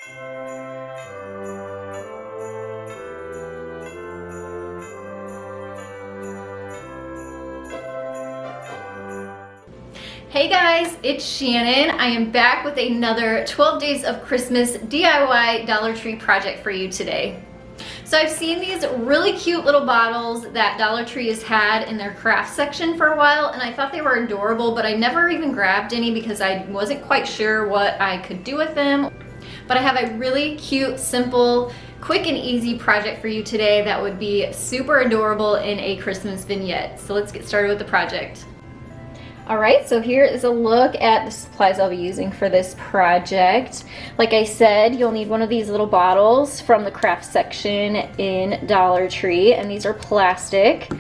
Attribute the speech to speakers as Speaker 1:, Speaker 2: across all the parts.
Speaker 1: Hey guys, it's Shannon. I am back with another 12 Days of Christmas DIY Dollar Tree project for you today. So I've seen these really cute little bottles that Dollar Tree has had in their craft section for a while, and I thought they were adorable, but I never even grabbed any because I wasn't quite sure what I could do with them. But I have a really cute, simple, quick and easy project for you today that would be super adorable in a Christmas vignette. So let's get started with the project. Alright, so here is a look at the supplies I'll be using for this project. Like I said, you'll need one of these little bottles from the craft section in Dollar Tree, and these are plastic.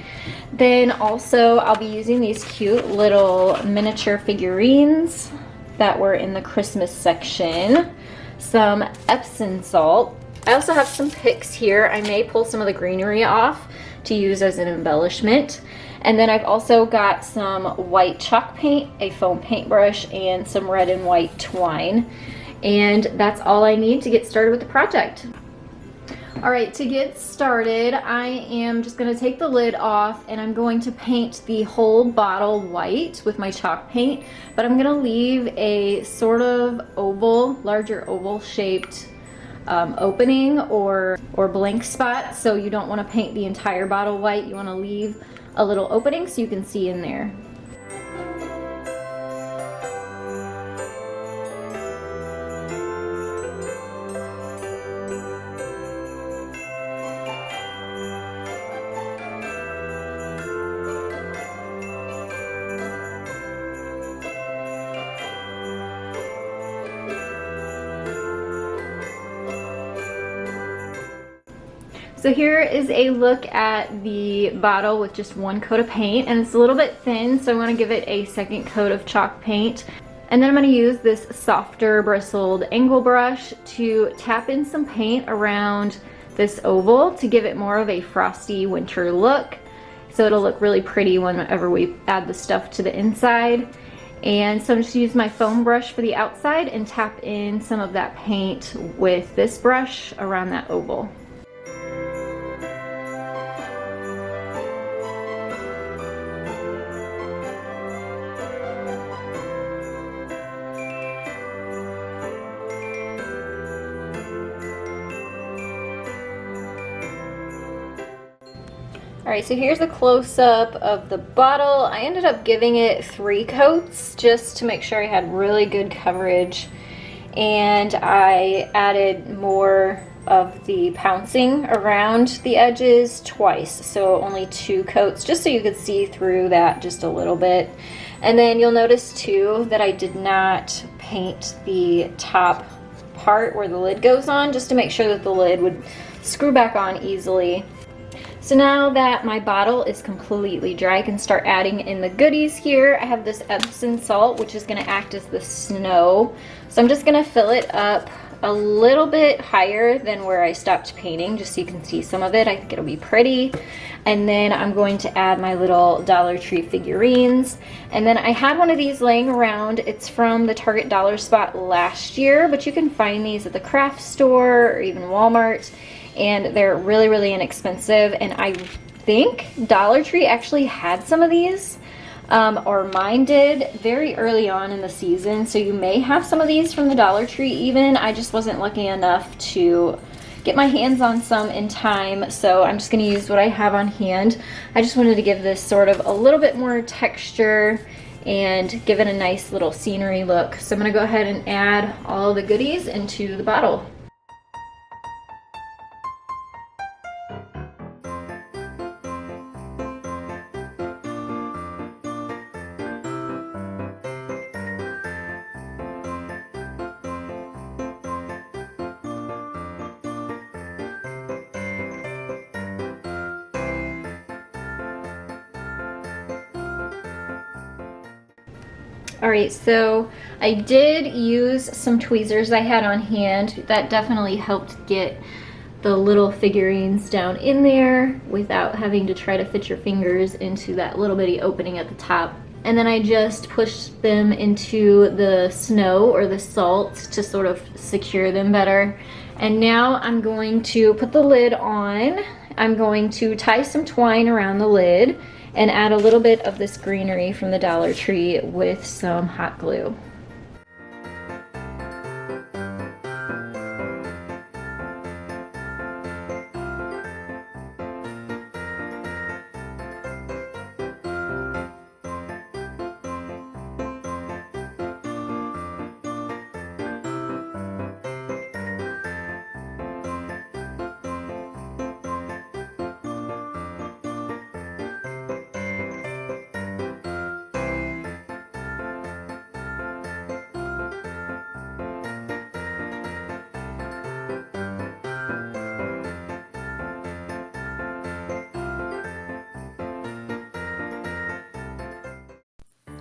Speaker 1: Then also I'll be using these cute little miniature figurines that were in the Christmas section. Some Epsom salt. I also have some picks here. I may pull some of the greenery off to use as an embellishment. And then I've also got some white chalk paint, a foam paintbrush, and some red and white twine. And that's all I need to get started with the project. All right, to get started, I am just gonna take the lid off and I'm going to paint the whole bottle white with my chalk paint, but I'm gonna leave a sort of oval, larger oval shaped opening or blank spot. So you don't wanna paint the entire bottle white, you wanna leave a little opening so you can see in there. So here is a look at the bottle with just one coat of paint, and it's a little bit thin, so I want to give it a second coat of chalk paint. And then I'm going to use this softer bristled angle brush to tap in some paint around this oval to give it more of a frosty winter look. So it'll look really pretty whenever we add the stuff to the inside. And so I'm just going to use my foam brush for the outside and tap in some of that paint with this brush around that oval. Alright, so here's a close-up of the bottle. I ended up giving it 3 coats just to make sure I had really good coverage. And I added more of the pouncing around the edges twice. So only 2 coats, just so you could see through that just a little bit. And then you'll notice too that I did not paint the top part where the lid goes on, just to make sure that the lid would screw back on easily. So now that my bottle is completely dry, I can start adding in the goodies here. I have this Epsom salt, which is going to act as the snow. So I'm just going to fill it up a little bit higher than where I stopped painting, just so you can see some of it. I think it'll be pretty. And then I'm going to add my little Dollar Tree figurines. And then I had one of these laying around. It's from the Target Dollar Spot last year, but you can find these at the craft store or even Walmart. And they're really, really inexpensive. And I think Dollar Tree actually had some of these, or mine did, very early on in the season. So you may have some of these from the Dollar Tree even. I just wasn't lucky enough to get my hands on some in time. So I'm just gonna use what I have on hand. I just wanted to give this sort of a little bit more texture and give it a nice little scenery look. So I'm gonna go ahead and add all the goodies into the bottle. Alright, so I did use some tweezers I had on hand. That definitely helped get the little figurines down in there without having to try to fit your fingers into that little bitty opening at the top. and then I just pushed them into the snow or the salt to sort of secure them better. And now I'm going to put the lid on. I'm going to tie some twine around the lid and add a little bit of this greenery from the Dollar Tree with some hot glue.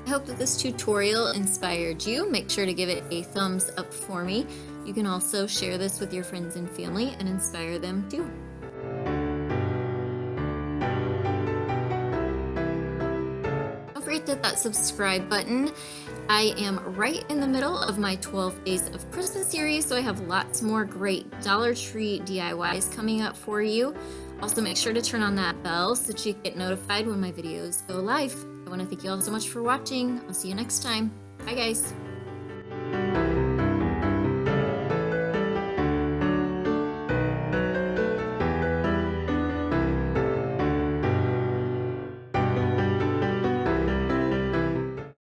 Speaker 1: I hope that this tutorial inspired you. Make sure to give it a thumbs up for me. You can also share this with your friends and family and inspire them too. Don't forget to hit that subscribe button. I am right in the middle of my 12 Days of Christmas series, so I have lots more great Dollar Tree DIYs coming up for you. Also, make sure to turn on that bell so that you get notified when my videos go live. I want to thank you all so much for watching. I'll see you next time. Bye, guys.